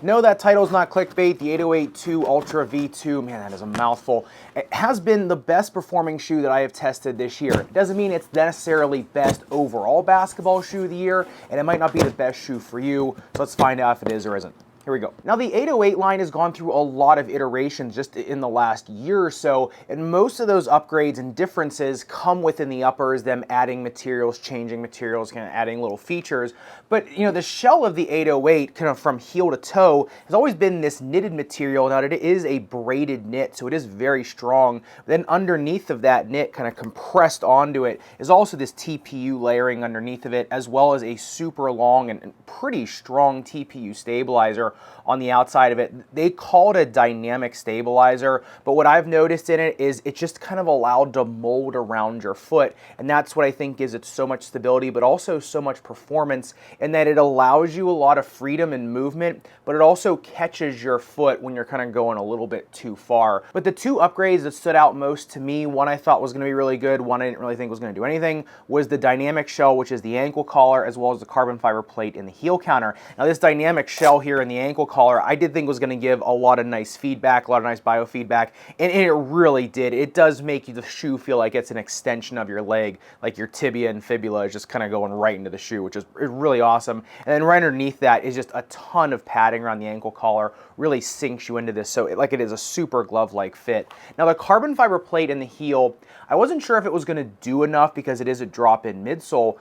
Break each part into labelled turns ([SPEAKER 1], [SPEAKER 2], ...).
[SPEAKER 1] No, that title's not clickbait. The 808-2 Ultra V2, man, that is a mouthful. It has been the best performing shoe that I have tested this year. It doesn't mean it's necessarily best overall basketball shoe of the year, and it might not be the best shoe for you, so let's find out if it is or isn't. Here we go. Now the 808 line has gone through a lot of iterations just in the last year or so, and most of those upgrades and differences come within the uppers, them adding materials, changing materials, kind of adding little features. But you know, the shell of the 808, kind of from heel to toe, has always been this knitted material. Now it is a braided knit, so it is very strong. Then underneath of that knit, kind of compressed onto it, is also this TPU layering underneath of it, as well as a super long and pretty strong TPU stabilizer on the outside of it. They call it a dynamic stabilizer, but what I've noticed in it is it's just kind of allowed to mold around your foot, and that's what I think gives it so much stability, but also so much performance, in that it allows you a lot of freedom and movement, but it also catches your foot when you're kind of going a little bit too far. But the two upgrades that stood out most to me, one I thought was going to be really good, one I didn't really think was going to do anything, was the dynamic shell, which is the ankle collar, as well as the carbon fiber plate in the heel counter. Now this dynamic shell here in the ankle collar, I did think was going to give a lot of nice feedback, a lot of nice biofeedback, and it really did. It does make the shoe feel like it's an extension of your leg, like your tibia and fibula is just kind of going right into the shoe, which is really awesome. And then right underneath that is just a ton of padding around the ankle collar, really sinks you into this, so it is a super glove-like fit. Now the carbon fiber plate in the heel, I wasn't sure if it was going to do enough because it is a drop-in midsole.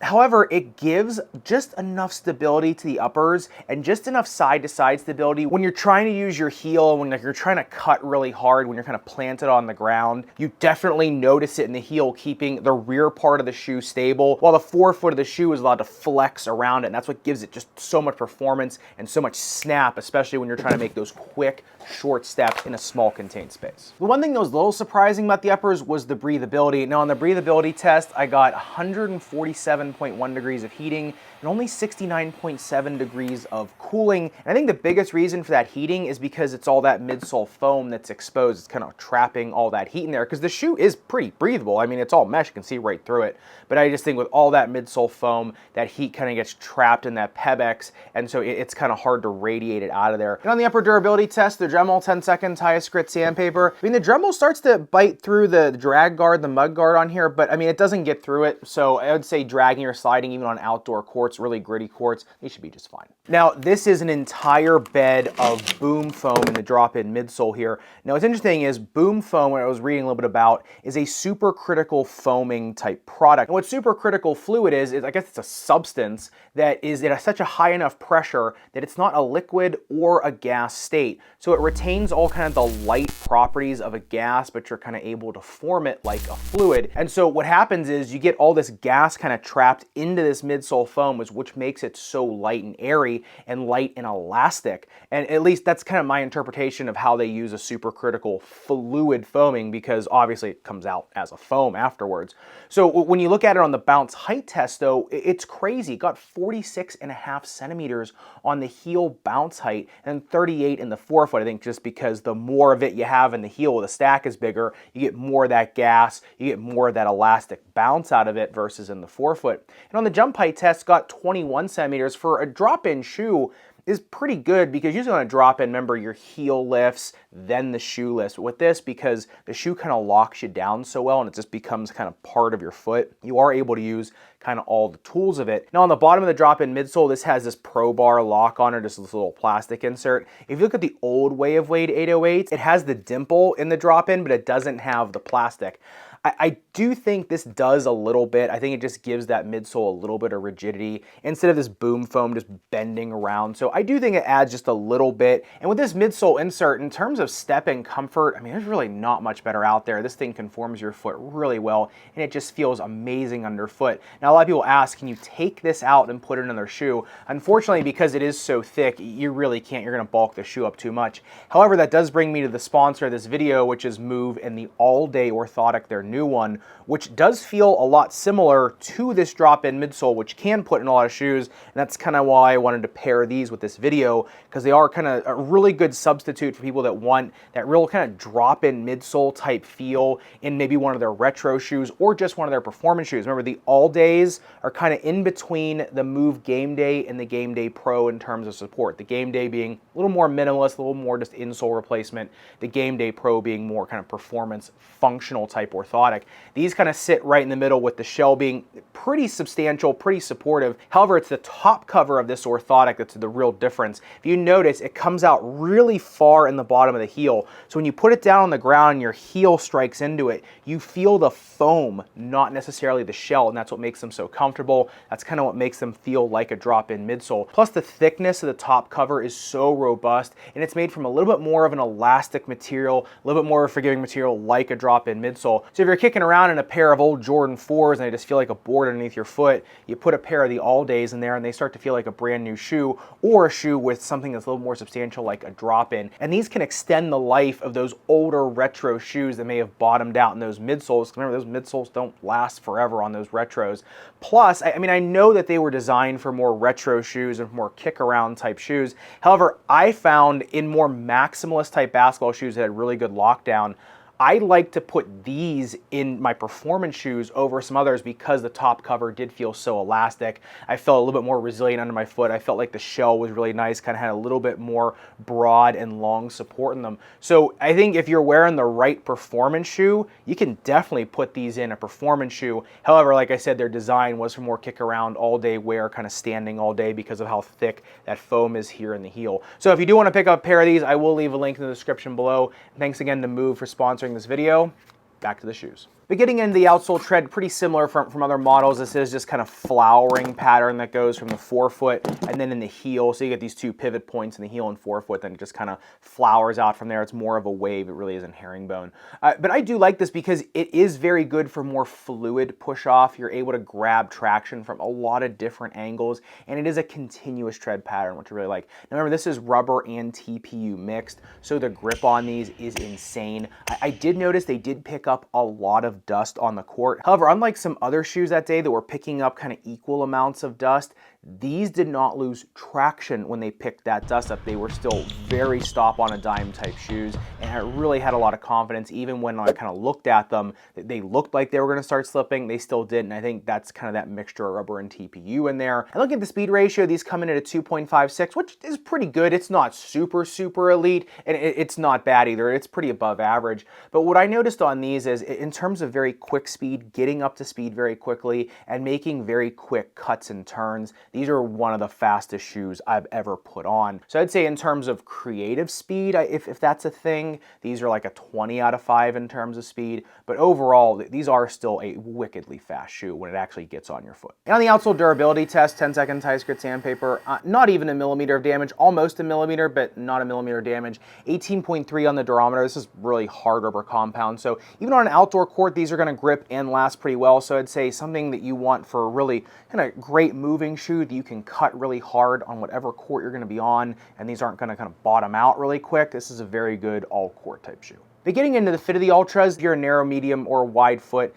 [SPEAKER 1] However, it gives just enough stability to the uppers and just enough side-to-side stability when you're trying to use your heel, when you're trying to cut really hard, when you're kind of planted on the ground. You definitely notice it in the heel, keeping the rear part of the shoe stable, while the forefoot of the shoe is allowed to flex around it, and that's what gives it just so much performance and so much snap, especially when you're trying to make those quick, short steps in a small contained space. The one thing that was a little surprising about the uppers was the breathability. Now on the breathability test, I got 147.1 degrees of heating and only 69.7 degrees of cooling. And I think the biggest reason for that heating is because it's all that midsole foam that's exposed. It's kind of trapping all that heat in there, because the shoe is pretty breathable. I mean, it's all mesh, you can see right through it. But I just think with all that midsole foam, that heat kind of gets trapped in that Pebex, and so it's kind of hard to radiate it out of there. And on the upper durability test, the Dremel 10 seconds highest grit sandpaper, I mean, the Dremel starts to bite through the drag guard, the mud guard on here, but I mean, it doesn't get through it. So I would say dragging or sliding even on outdoor courts, really gritty courts, they should be just fine. Now, this is an entire bed of boom foam in the drop-in midsole here. Now, what's interesting is boom foam, what I was reading a little bit about, is a supercritical foaming type product. And what supercritical fluid is I guess it's a substance that is at such a high enough pressure that it's not a liquid or a gas state. So it retains all kind of the light properties of a gas, but you're kind of able to form it like a fluid. And so what happens is you get all this gas kind of trapped into this midsole foam, which makes it so light and airy and light and elastic. And at least that's kind of my interpretation of how they use a supercritical fluid foaming, because obviously it comes out as a foam afterwards. So when you look at it on the bounce height test though, it's crazy. It got 46.5 centimeters on the heel bounce height and 38 in the forefoot. I think just because the more of it you have in the heel, the stack is bigger, you get more of that gas, you get more of that elastic bounce out of it versus in the forefoot. And on the jump height test, got 21 centimeters for a drop-in shoe. Is pretty good, because usually on a drop-in, remember, your heel lifts, then the shoe lifts. But with this, because the shoe kind of locks you down so well and it just becomes kind of part of your foot, you are able to use kind of all the tools of it. Now on the bottom of the drop-in midsole, this has this Pro Bar lock on it, just this little plastic insert. If you look at the old Way of Wade 808s, it has the dimple in the drop-in, but it doesn't have the plastic. I do think this does a little bit. I think it just gives that midsole a little bit of rigidity instead of this boom foam just bending around. So I do think it adds just a little bit. And with this midsole insert, in terms of step and comfort, I mean, there's really not much better out there. This thing conforms your foot really well, and it just feels amazing underfoot. Now, a lot of people ask, can you take this out and put it in their shoe? Unfortunately, because it is so thick, you really can't. You're going to bulk the shoe up too much. However, that does bring me to the sponsor of this video, which is Move and the all-day orthotic, their new one, which does feel a lot similar to this drop-in midsole, which can put in a lot of shoes, and that's kind of why I wanted to pair these with this video, because they are kind of a really good substitute for people that want that real kind of drop-in midsole type feel in maybe one of their retro shoes or just one of their performance shoes. Remember, the All Days are kind of in between the Move Game Day and the Game Day Pro in terms of support. The Game Day being a little more minimalist, a little more just insole replacement. The Game Day Pro being more kind of performance functional type orthotic. These kind of sit right in the middle, with the shell being pretty substantial, pretty supportive. However, it's the top cover of this orthotic that's the real difference. If you notice, it comes out really far in the bottom of the heel. So when you put it down on the ground and your heel strikes into it, you feel the foam, not necessarily the shell, and that's what makes them so comfortable. That's kind of what makes them feel like a drop-in midsole. Plus, the thickness of the top cover is so robust, and it's made from a little bit more of an elastic material, a little bit more of a forgiving material like a drop-in midsole. So if you're kicking around in a pair of old Jordan 4s and they just feel like a board underneath your foot, you put a pair of the All Days in there and they start to feel like a brand new shoe, or a shoe with something that's a little more substantial like a drop-in. And these can extend the life of those older retro shoes that may have bottomed out in those midsoles. Remember, those midsoles don't last forever on those retros. Plus, I mean, I know that they were designed for more retro shoes and more kick-around type shoes. However, I found in more maximalist type basketball shoes that had really good lockdown, I like to put these in my performance shoes over some others because the top cover did feel so elastic. I felt a little bit more resilient under my foot. I felt like the shell was really nice, kind of had a little bit more broad and long support in them. So I think if you're wearing the right performance shoe, you can definitely put these in a performance shoe. However, like I said, their design was for more kick around all day wear, kind of standing all day because of how thick that foam is here in the heel. So if you do want to pick up a pair of these, I will leave a link in the description below. Thanks again to Move for sponsoring this video. Back to the shoes. But getting into the outsole tread, pretty similar from other models. This is just kind of flowering pattern that goes from the forefoot and then in the heel. So you get these two pivot points in the heel and forefoot, then it just kind of flowers out from there. It's more of a wave. It really isn't herringbone. But I do like this because it is very good for more fluid push off. You're able to grab traction from a lot of different angles, and it is a continuous tread pattern, which I really like. Now remember, this is rubber and TPU mixed, so the grip on these is insane. I did notice they did pick up a lot of dust on the court. However, unlike some other shoes that day that were picking up kind of equal amounts of dust, these did not lose traction when they picked that dust up. They were still very stop on a dime type shoes, and I really had a lot of confidence even when I kind of looked at them. They looked like they were going to start slipping. They still didn't. I think that's kind of that mixture of rubber and TPU in there. And looking at the speed ratio, these come in at a 2.56, which is pretty good. It's not super elite, and it's not bad either. It's pretty above average. But what I noticed on these is in terms of very quick speed, getting up to speed very quickly and making very quick cuts and turns, these are one of the fastest shoes I've ever put on. So I'd say in terms of creative speed, if that's a thing, these are like a 20 out of 5 in terms of speed. But overall, these are still a wickedly fast shoe when it actually gets on your foot. And on the outsole durability test, 10-second tie grit sandpaper, not even a millimeter of damage, almost a millimeter, but not a millimeter damage. 18.3 on the durometer. This is really hard rubber compound. So even on an outdoor court, these are going to grip and last pretty well. So I'd say something that you want for a really kind of great moving shoe that you can cut really hard on whatever court you're going to be on, and these aren't going to kind of bottom out really quick. This is a very good all court type shoe. But getting into the fit of the Ultras, if you're a narrow, medium, or wide foot,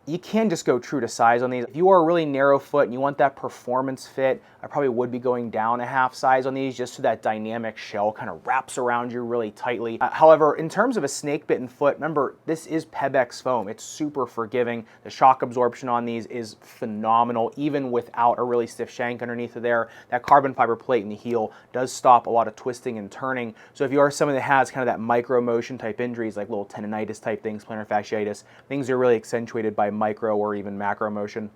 [SPEAKER 1] you can just go true to size on these. If you are a really narrow foot and you want that performance fit, I probably would be going down a half size on these just so that dynamic shell kind of wraps around you really tightly. However, in terms of a snake bitten foot, remember, this is Pebex foam. It's super forgiving. The shock absorption on these is phenomenal, even without a really stiff shank underneath of there. That carbon fiber plate in the heel does stop a lot of twisting and turning. So if you are someone that has kind of that micro motion type injuries, like little tendonitis type things, plantar fasciitis, things are really accentuated by micro or even macro motion,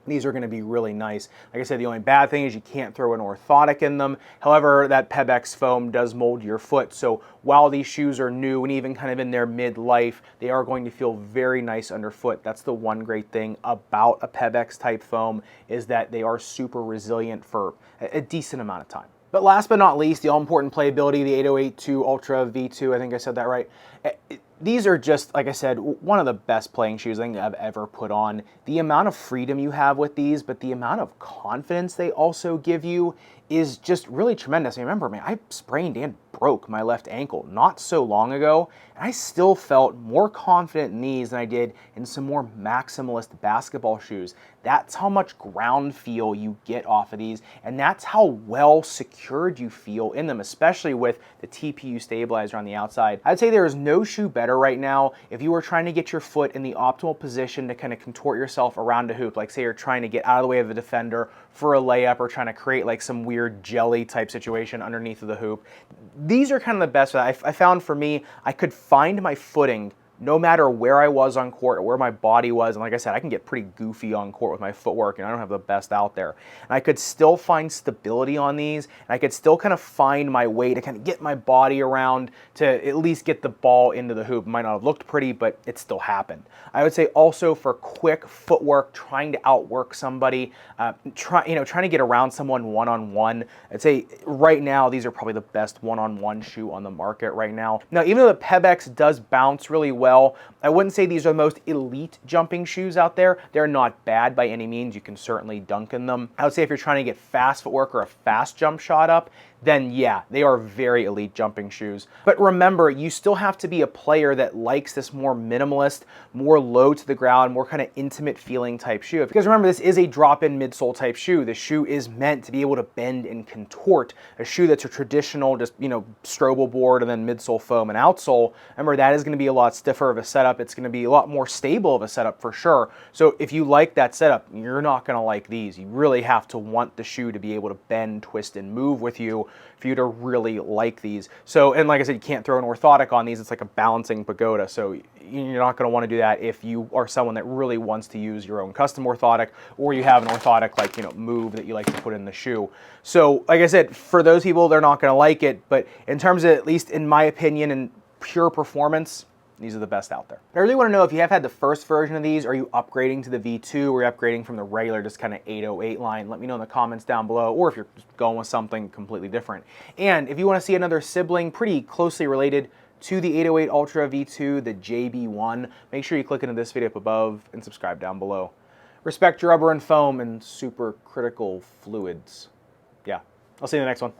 [SPEAKER 1] these are going to be really nice. Like I said, the only bad thing is you can't throw an orthotic in them. However, that Pebex foam does mold your foot. So while these shoes are new and even kind of in their midlife, they are going to feel very nice underfoot. That's the one great thing about a Pebex type foam, is that they are super resilient for a decent amount of time. But last but not least, the all-important Playability, the 808 2 Ultra V2, I think I said that right. These are just, like I said, one of the best playing shoes I think I've ever put on. The amount of freedom you have with these, but the amount of confidence they also give you is just really tremendous. I remember, man, I sprained and broke my left ankle not so long ago, and I still felt more confident in these than I did in some more maximalist basketball shoes. That's how much ground feel you get off of these, and that's how well secured you feel in them, especially with the TPU stabilizer on the outside. I'd say there is no shoe better right now if you are trying to get your foot in the optimal position to kind of contort yourself around a hoop. Like say you're trying to get out of the way of the defender for a layup or trying to create like some weird jelly type situation underneath of the hoop. These are kind of the best. I found for me, I could find my footing no matter where I was on court or where my body was. And like I said, I can get pretty goofy on court with my footwork, and I don't have the best out there. And I could still find stability on these, and I could still kind of find my way to kind of get my body around to at least get the ball into the hoop. It might not have looked pretty, but it still happened. I would say also for quick footwork, trying to outwork somebody, trying to get around someone one-on-one. I'd say right now, these are probably the best one-on-one shoe on the market right now. Now, even though the Pebex does bounce really well, I wouldn't say these are the most elite jumping shoes out there. They're not bad by any means. You can certainly dunk in them. I would say if you're trying to get fast footwork or a fast jump shot up, then yeah, they are very elite jumping shoes. But remember, you still have to be a player that likes this more minimalist, more low to the ground, more kind of intimate feeling type shoe. Because remember, this is a drop-in midsole type shoe. The shoe is meant to be able to bend and contort. A shoe that's a traditional, just, Strobel board and then midsole foam and outsole. Remember, that is going to be a lot stiffer of a setup. It's going to be a lot more stable of a setup for sure. So if you like that setup, you're not going to like these. You really have to want the shoe to be able to bend, twist, and move with you for you to really like these. So, and like I said, you can't throw an orthotic on these. It's like a balancing pagoda. So you're not going to want to do that if you are someone that really wants to use your own custom orthotic, or you have an orthotic like, Move that you like to put in the shoe. So like I said, for those people, they're not going to like it. But in terms of, at least in my opinion, and pure performance, these are the best out there. I really want to know if you have had the first version of these. Are you upgrading to the V2 or are you upgrading from the regular, just kind of 808 line? Let me know in the comments down below, or if you're just going with something completely different. And if you want to see another sibling pretty closely related to the 808 Ultra V2, the JB1, make sure you click into this video up above and subscribe down below. Respect your rubber and foam and supercritical fluids. Yeah, I'll see you in the next one.